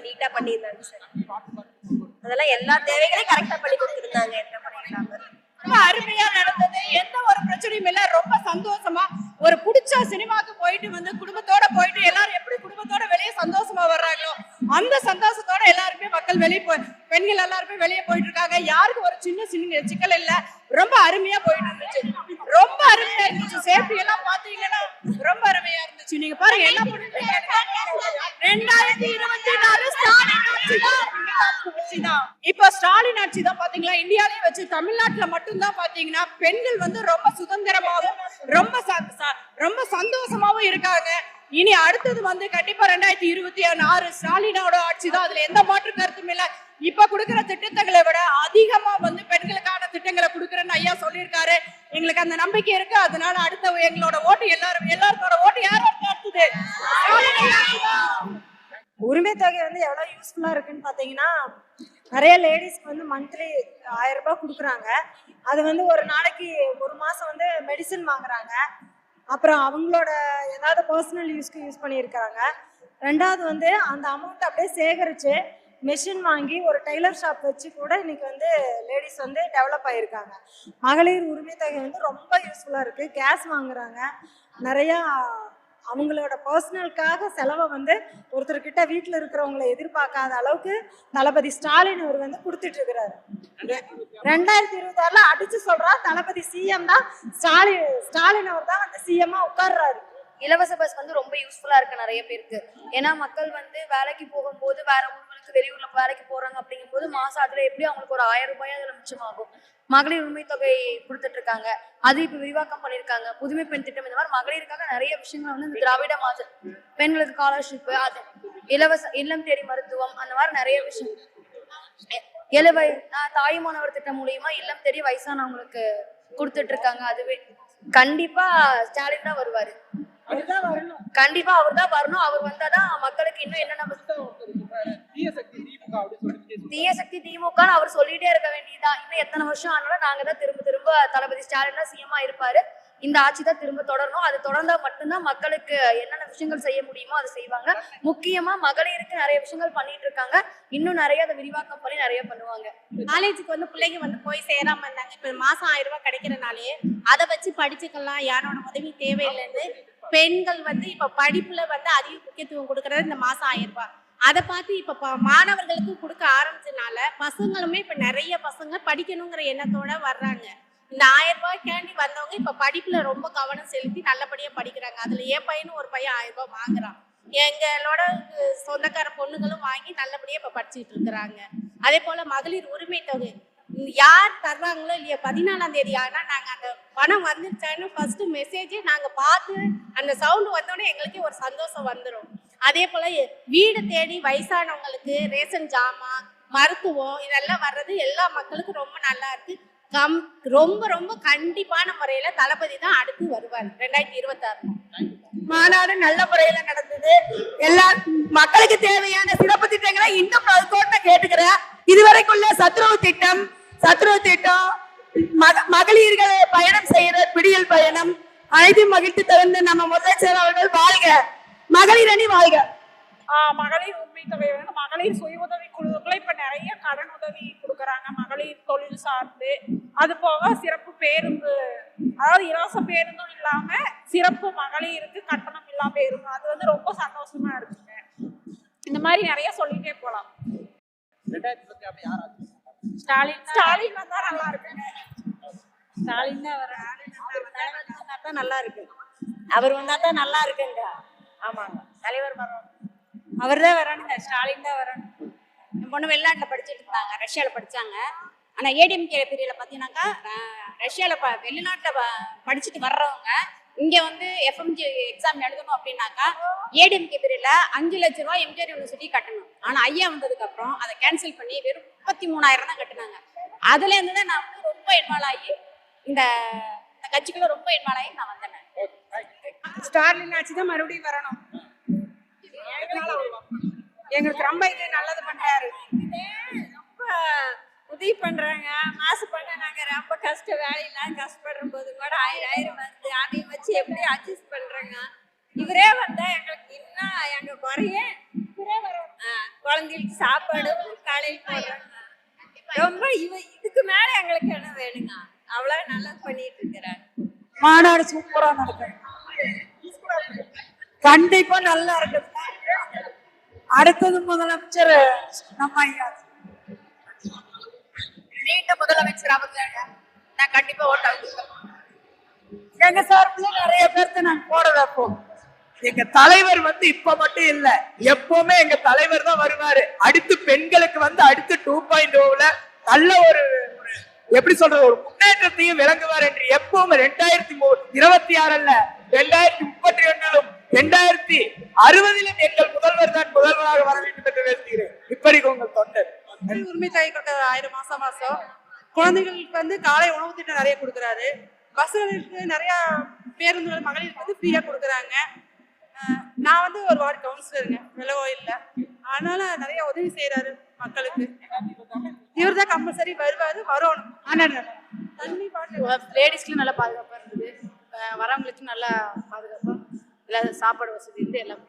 நீட்டா பண்ணியிருந்தாங்க சார். அதெல்லாம் எல்லா தேவைகளையும் கரெக்டா பண்ணி கொடுத்துருந்தாங்க. என்ன பண்ணிருக்காங்க, ரொம்ப அருமையா நடந்தது. எந்த ஒரு பிரச்சனையும் இல்ல. ரொம்ப சந்தோஷமா ஒரு பிடிச்ச சினிமாக்கு போயிட்டு வந்து குடும்பத்தோட போயிட்டு எல்லாரும் எப்படி குடும்பத்தோட வெளியே சந்தோஷமா வர்றாங்களோ அந்த சந்தோஷத்தோட எல்லாருமே மக்கள் வெளியே பெண்கள் எல்லாருமே வெளியே போயிட்டு இருக்காங்க. யாருக்கு ஒரு சின்ன சிக்கல் இல்ல. ரொம்ப அருமையா போயிட்டு இருந்துச்சு. ரொம்ப அருமையா இருந்துச்சு. சேஃப்டி எல்லாம் பாத்தீங்கன்னா ரொம்ப அருமையா இருந்துச்சு. நீங்க பாருங்க என்ன பண்ணிட்டு 2024 ஸ்டாலின் ஆட்சி தான். இப்ப ஸ்டாலின் ஆட்சி தான் பாத்தீங்களா. இந்தியாலயே வச்சு தமிழ்நாட்டுல மட்டும்தான் பாத்தீங்கன்னா பெண்கள் வந்து ரொம்ப சுதந்திரமாவும் ரொம்ப சந்தோஷமாவும் இருக்காங்க. இனி அடுத்தது வந்து கண்டிப்பா 2026 ஸ்டாலினோட ஆட்சி தான். அதுல எந்த மாற்று கருத்தும் இல்ல. இப்ப கொடுக்கிற திட்டங்களை விட அதிகமா வந்து பெண்களுக்கான திட்டங்களை கொடுக்கறேன்னு ஐயா சொல்லியிருக்காரு. எங்களுக்கு அந்த நம்பிக்கை இருக்கு. அதனால அடுத்த எங்களோட ஓட்டு எல்லாரோட ஓட்டு யாருக்கு அடுத்தது உரிமை தொகை வந்து எவ்வளவு யூஸ்ஃபுல்லா இருக்குன்னு பாத்தீங்கன்னா, நிறைய லேடிஸ்க்கு வந்து மந்த்லி 1000 ரூபாய் கொடுக்குறாங்க. அது வந்து ஒரு நாளைக்கு ஒரு மாசம் வந்து மெடிசன் வாங்குறாங்க. அப்புறம் அவங்களோட ஏதாவது பர்சனல் யூஸ்க்கு யூஸ் பண்ணியிருக்காங்க. ரெண்டாவது வந்து அந்த அமௌண்ட் அப்படியே சேகரிச்சு மெஷின் வாங்கி ஒரு டெய்லர் ஷாப் வச்சு கூட இன்னைக்கு வந்து லேடிஸ் வந்து டெவலப் ஆகியிருக்காங்க. மகளிர் உரிமை தொகை வந்து ரொம்ப யூஸ்ஃபுல்லாக இருக்குது. கேஸ் வாங்குறாங்க. நிறையா அவங்களோட பர்சனலுக்காக செலவை வந்து ஒருத்தர்கிட்ட வீட்டில் இருக்கிறவங்களை எதிர்பார்க்காத அளவுக்கு தளபதி ஸ்டாலின் அவர் வந்து கொடுத்துட்டு இருக்கிறாரு. 2026 அடிச்சு சொல்றா தளபதி சிஎம் தான். ஸ்டாலின் அவர் தான் அந்த சிஎம்மா உட்கார்றாரு. இலவச பஸ் வந்து ரொம்ப யூஸ்ஃபுல்லா இருக்கு நிறைய பேருக்கு. ஏன்னா மக்கள் வந்து வேலைக்கு போகும்போது வேற ஊர்களுக்கு வெளியூர்ல வேலைக்கு போறாங்க அப்படிங்கும்போது மாசம் அதுல எப்படி அவங்களுக்கு ஒரு 1000 ரூபாய் அதுல மிச்சமாகும். மகளிர் உரிமை தொகை கொடுத்துட்டு இருக்காங்க. அது இப்ப விரிவாக்கம் பண்ணிருக்காங்க. புதுமை பெண் திட்டம், இந்த மாதிரி மகளிருக்காக நிறைய விஷயங்கள் வந்து இந்த திராவிட மாதம் பெண்களுக்கு ஸ்காலர்ஷிப், அது இலவச இல்லம் தேடி மருத்துவம், அந்த மாதிரி நிறைய விஷயம். தாயுமானவர் திட்டம் மூலியமா இல்லம் தேடி வயசானவங்களுக்கு கொடுத்துட்டு இருக்காங்க. அதுவே கண்டிப்பா ஸ்டாலின் தான் வருவாரு. கண்டிப்பா அவர் தான் வரணும். அவர் வந்தாதான் மக்களுக்கு இன்னும் என்னென்ன தீய சக்தி திமுக அவர் சொல்லிட்டே இருக்க வேண்டியதா. இன்னும் எத்தனை வருஷம் ஆனாலும் நாங்க தான் திரும்ப தளபதி ஸ்டாலின் தான் சிஎம்மா இருப்பாரு. இந்த ஆட்சி தான் திரும்ப தொடரணும். அது தொடர்ந்தா மட்டும்தான் மக்களுக்கு என்னென்ன விஷயங்கள் செய்ய முடியுமோ அதை செய்வாங்க. முக்கியமா மகளிருக்கு நிறைய விஷயங்கள் பண்ணிட்டு இருக்காங்க. இன்னும் நிறைய அதை விரிவாக்கம் பண்ணி நிறைய பண்ணுவாங்க. காலேஜுக்கு வந்து பிள்ளைங்க வந்து போய் சேராம இருந்தாங்க. இப்ப மாசம் 1000 ரூபாய் கிடைக்கிறனாலே அதை வச்சு படிச்சுக்கலாம், யாரோட உதவி தேவையில்லைன்னு பெண்கள் வந்து இப்ப படிப்புல வந்து அதிக முக்கியத்துவம் கொடுக்கறது இந்த மாசம் 1000 ரூபாய். அதை பார்த்து இப்ப மாணவர்களுக்கு கொடுக்க ஆரம்பிச்சதுனால பசங்களுமே இப்ப நிறைய பசங்க படிக்கணுங்கிற எண்ணத்தோட வர்றாங்க. இந்த 1000 ரூபாய்க்காண்டி வந்தவங்க இப்ப படிப்புல ரொம்ப கவனம் செலுத்தி நல்லபடியா படிக்கிறாங்க. அதுல என் பையனும் ஒரு பையன் 1000 ரூபாய் வாங்குறான். எங்களோட சொந்தக்கார பொண்ணுங்களும் வாங்கி நல்லபடியா இப்ப படிச்சுட்டு இருக்கிறாங்க. அதே போல மகளிர் உரிமை தொகை யார் தர்றாங்களோ இல்லையா 14ஆம் தேதி ஆனா நாங்க அந்த பணம் வந்துருச்சான்னு ஃபர்ஸ்ட் மெசேஜ் நாங்க பார்த்து அந்த சவுண்ட் வந்தோடனே எங்களுக்கே ஒரு சந்தோஷம் வந்துடும். அதே போல வீடு தேடி வயசானவங்களுக்கு ரேஷன் ஜாமான், மருத்துவம் இதெல்லாம் வர்றது எல்லா மக்களுக்கும் ரொம்ப நல்லா இருக்கு. ரொம்ப ரொம்ப கண்டிப்பான முறையில தளபதி தான் அடுத்து வருவார். 2026 மாநாடு நல்ல முறையில நடந்தது. எல்லா மக்களுக்கு தேவையான சிறப்பு திட்டங்களை இன்னும் கேட்டுக்கிறேன். இதுவரைக்குள்ள சத்ருவ திட்டம் மகளிர்கள் பயணம் செய்யற விடியல் பயணம் அனைத்தையும் மகிழ்ச்சி தகுந்த நம்ம முதலமைச்சர் அவர்கள் வாழ்க. மகளிர் அணி வாழ்க. மகளிர் உரிமை தொகை வந்து மகளிர் சுய உதவி குழுக்களை இப்ப நிறைய கடன் உதவி கொடுக்கறாங்க. மகளிர் தொழில் சார்ந்து அது போக சிறப்பு பேருந்து, அதாவது இலவச பேருந்தும் இல்லாம சிறப்பு மகளிருக்கு கட்டணம் இல்லாம பேருந்து, அது வந்து ரொம்ப சந்தோஷமா இருக்குங்க. இந்த மாதிரி நிறைய சொல்லிட்டே போலாம். ஸ்டாலின் வந்தா நல்லா இருக்குங்க. ஸ்டாலின் தான் நல்லா இருக்கு. அவர் வந்தா தான் நல்லா இருக்குங்க. ஆமாங்க, தலைவர் வரணும். அவர் தான் வரணுங்க. ஸ்டாலின் தான் வரணும். என் பொண்ணு வெளிநாட்டுல படிச்சுட்டு இருந்தாங்க, ரஷ்யால படிச்சாங்க. ஆனா ஏடிஎம்கே பீரியட்ல பாத்தீங்கன்னாக்கா ரஷ்யால வெளிநாட்டுல படிச்சுட்டு வர்றவங்க இங்க வந்து எஃப்எம்ஜி எக்ஸாம் எழுதணும் அப்படின்னாக்கா ஏடிஎம்கே பீரியட்ல 5 லட்சம் ரூபாய் எம்ஜிஆர் யூனிவர்சிட்டி கட்டணும். ஆனா ஐயா வந்ததுக்கு அப்புறம் அதை கேன்சல் பண்ணி வெறும் 33,000 தான் கட்டினாங்க. அதுல இருந்து தான் நான் வந்து ரொம்ப இன்வால்வ் ஆகி இந்த கட்சிக்குள்ள ரொம்ப இன்வால்வ் ஆகி நான் வந்தேன். ஸ்டாலின் ஆட்சி தான் மறுபடியும் வரணும். எங்களுக்கு ரொம்ப இது நல்லது பண்றாரு. ரொம்ப உதவி பண்றாங்க. மாசு பண்ண நாங்க ரொம்ப வேலையெல்லாம் கஷ்டப்படுற போது கூட 1000 வந்து அதையும் வச்சு எப்படி அட்ஜஸ்ட் பண்றாங்க. இவரே வந்தா எங்களுக்கு இன்னும் எங்க குறைய குழந்தைகளுக்கு சாப்பாடும் காலையில் போடுறாங்க. ரொம்ப இதுக்கு மேல எங்களுக்கு என்ன வேணுங்க? அவ்வளவு நல்லா பண்ணிட்டு இருக்கிறாங்க. மாநாடு சூப்பரா நடக்கும். கண்டிப்பா நல்லா இருக்குது. அடுத்தது முதலமைச்சர் நம்ம ஐயா. மீண்டும் முதலமைச்சர் அவங்க நான் கண்டிப்பா ஓட்டு எங்க சார்பில் நிறைய பேர்த்த நாங்க போட வைப்போம். எங்க தலைவர் வந்து இப்ப மட்டும் இல்ல, எப்பவுமே எங்க தலைவர் தான் வருவாரு. அடுத்து பெண்களுக்கு வந்து அடுத்து 2.0ல நல்ல ஒரு எப்படி சொல்றது ஒரு முன்னேற்றத்தையும் விளங்குவார் என்று எப்பவுமே 2026 அல்ல 2032லும் 2060லும் எங்கள் முதல்வர் தான் முதல்வராக வர வேண்டும் என்று பேசுகிறேன். இப்படிக்கு உங்கள் தொண்டர். உரிமை தொகை கொடுக்கறது 1000 மாசம் குழந்தைகளுக்கு வந்து காலை உணவு திட்டம் நிறைய கொடுக்குறாரு. பஸ்களுக்கு நிறைய பேருந்துகள் மகளிருக்கு வந்து ஃப்ரீயா கொடுக்குறாங்க. நான் வந்து ஒரு வார்டு கவுன்சிலருங்க வெள்ளகோயில்ல. அதனால நிறைய உதவி செய்யறாரு மக்களுக்கு. இவர் தான் கம்பல்சரி வருவாரு, வரணும். தண்ணி பாட்டு லேடிஸ்க்கு நல்லா பாதுகாப்பா இருந்தது, வரவங்களுக்கு நல்லா பாதுகாப்பா எல்லா சாப்பாடு வசதி இருந்து எல்லாமே